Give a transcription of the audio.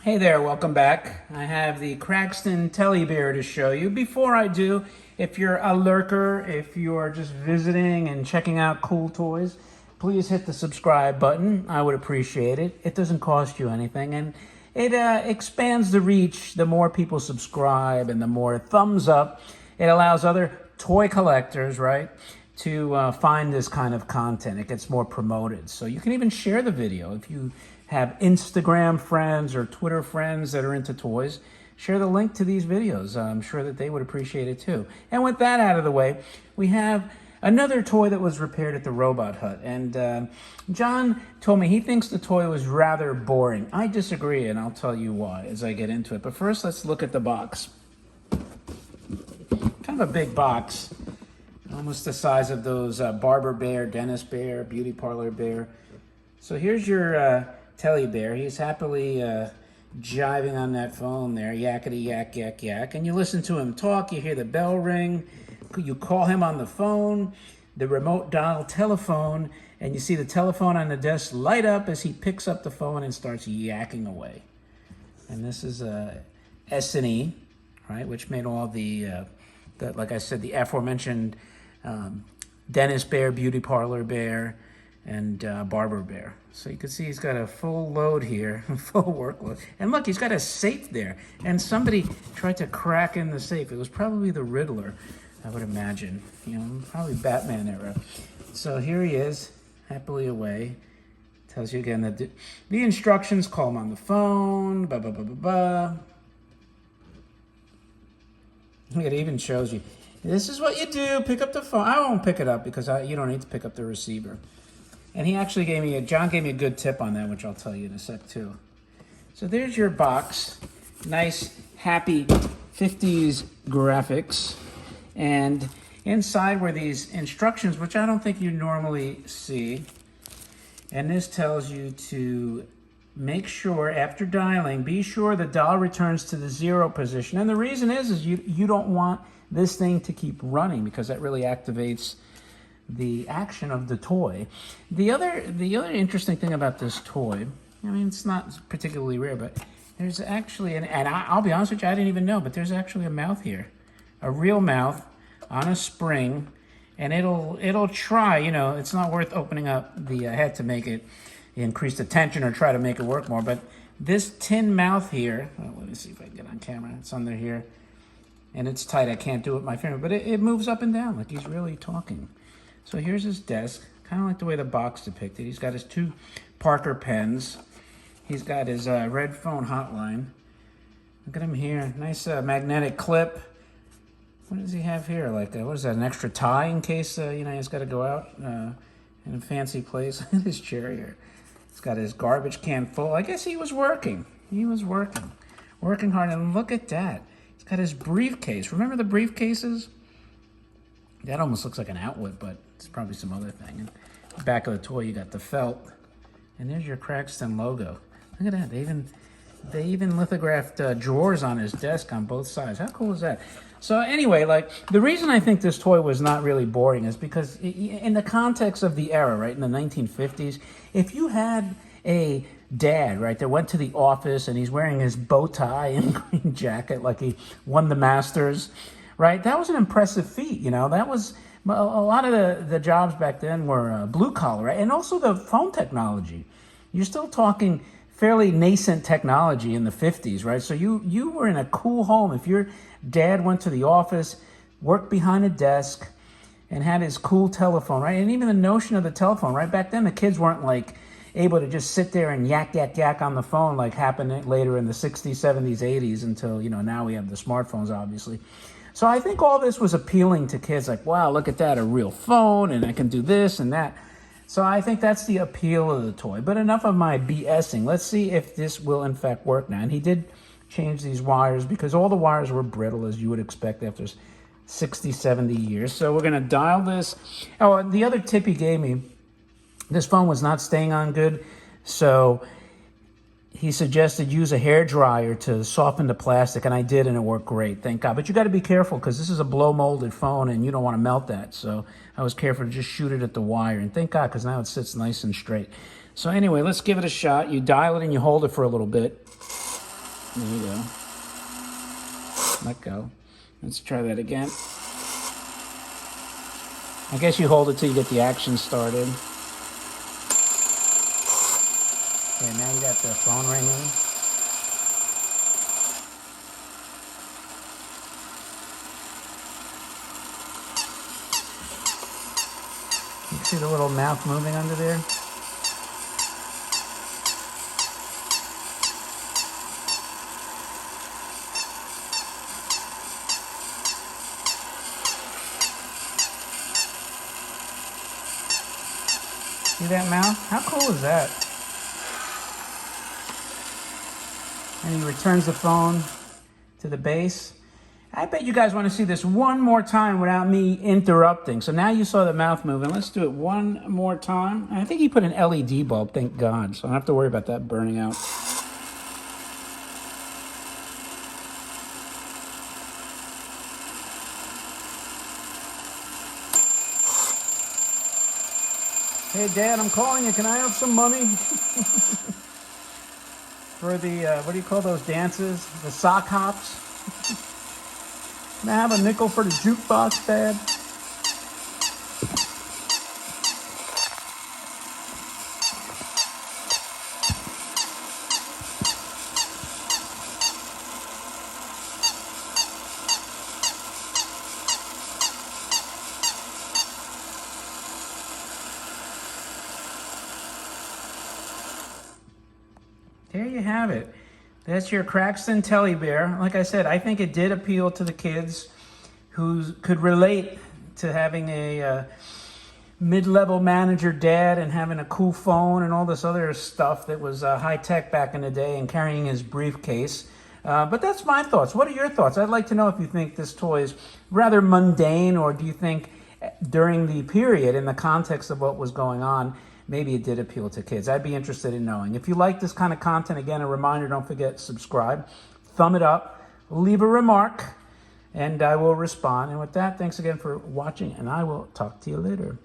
Hey there, welcome back. I have the Cragstan Telly Bear to show you. Before I do, if you're a lurker, if you're just visiting and checking out cool toys, please hit the subscribe button. I would appreciate it. It doesn't cost you anything, and it expands the reach. The more people subscribe and the more thumbs up, it allows other toy collectors, right, to find this kind of content. It gets more promoted. So you can even share the video if you have Instagram friends or Twitter friends that are into toys. Share the link to these videos. I'm sure that they would appreciate it too. And with that out of the way, we have another toy that was repaired at the Robot Hut. And John told me he thinks the toy was rather boring. I disagree, and I'll tell you why as I get into it. But first, let's look at the box. Kind of a big box. Almost the size of those barber bear, dentist bear, beauty parlor bear. So here's your Telly Bear. He's happily jiving on that phone there, yakety yak, yak, yak. And you listen to him talk, you hear the bell ring, you call him on the phone, the remote dial telephone, and you see the telephone on the desk light up as he picks up the phone and starts yakking away. And this is S&E, right, which made all the like I said, the aforementioned dentist bear, beauty parlor bear, and barber bear. So you can see he's got a full load here, full workload. And look, he's got a safe there. And somebody tried to crack in the safe. It was probably the Riddler, I would imagine. You know, probably Batman era. So here he is, happily away. Tells you again that the instructions, call him on the phone, blah, blah, blah, blah, blah. It even shows you, this is what you do, pick up the phone. I won't pick it up because you don't need to pick up the receiver. And he actually gave me John gave me a good tip on that, which I'll tell you in a sec too. So there's your box. Nice, happy 50s graphics. And inside were these instructions, which I don't think you normally see. And this tells you to make sure after dialing, be sure the dial returns to the 0 position. And the reason is you don't want this thing to keep running because that really activates the action of the toy. The other interesting thing about this toy, I mean, it's not particularly rare, but there's actually, and I'll be honest with you, I didn't even know, but there's actually a mouth here. A real mouth on a spring, and it'll try, you know, it's not worth opening up the head to make it increase the tension or try to make it work more, but this tin mouth here, let me see if I can get on camera, it's under here, and it's tight, I can't do it with my finger, but it moves up and down like he's really talking. So here's his desk, kind of like the way the box depicted. He's got his 2 Parker pens. He's got his red phone hotline. Look at him here, nice magnetic clip. What does he have here? Like, what is that, an extra tie in case, you know, he's got to go out in a fancy place. Look at his chair here. He's got his garbage can full. I guess he was working. He was working hard. And look at that. He's got his briefcase. Remember the briefcases? That almost looks like an outlet, but it's probably some other thing. And the back of the toy, you got the felt. And there's your Cragstan logo. Look at that. They even lithographed drawers on his desk on both sides. How cool is that? So anyway, like, the reason I think this toy was not really boring is because in the context of the era, right, in the 1950s, if you had a dad, right, that went to the office and he's wearing his bow tie and green jacket like he won the Masters, right, that was an impressive feat, you know. That was, a lot of the jobs back then were blue collar, right? And also the phone technology. You're still talking fairly nascent technology in the 50s, right? So you were in a cool home. If your dad went to the office, worked behind a desk, and had his cool telephone, right? And even the notion of the telephone, right? Back then, the kids weren't like able to just sit there and yak, yak, yak on the phone like happened later in the 60s, 70s, 80s until, you know, now we have the smartphones, obviously. So I think all this was appealing to kids, like, wow, look at that, a real phone, and I can do this and that. So I think that's the appeal of the toy. But enough of my BSing. Let's see if this will, in fact, work now. And he did change these wires because all the wires were brittle, as you would expect after 60, 70 years. So we're going to dial this. Oh, and the other tip he gave me, this phone was not staying on good, so he suggested use a hair dryer to soften the plastic, and I did, and it worked great, thank God. But you got to be careful because this is a blow-molded phone, and you don't want to melt that. So I was careful to just shoot it at the wire, and thank God because now it sits nice and straight. So anyway, let's give it a shot. You dial it and you hold it for a little bit. There you go. Let go. Let's try that again. I guess you hold it till you get the action started. Okay, now you got the phone ringing. You see the little mouth moving under there? See that mouth? How cool is that? And he returns the phone to the base. I bet you guys want to see this one more time without me interrupting. So now you saw the mouth moving. Let's do it one more time. I think he put an LED bulb, thank God. So I don't have to worry about that burning out. Hey, Dad, I'm calling you. Can I have some money? For the, what do you call those dances? The sock hops? Can I have a nickel for the jukebox, Dad? There you have it. That's your Cragstan Telly Bear. Like I said, I think it did appeal to the kids who could relate to having a mid-level manager dad and having a cool phone and all this other stuff that was high-tech back in the day and carrying his briefcase. But that's my thoughts. What are your thoughts? I'd like to know if you think this toy is rather mundane, or do you think during the period, in the context of what was going on, maybe it did appeal to kids. I'd be interested in knowing. If you like this kind of content, again, a reminder, don't forget to subscribe, thumb it up, leave a remark, and I will respond. And with that, thanks again for watching, and I will talk to you later.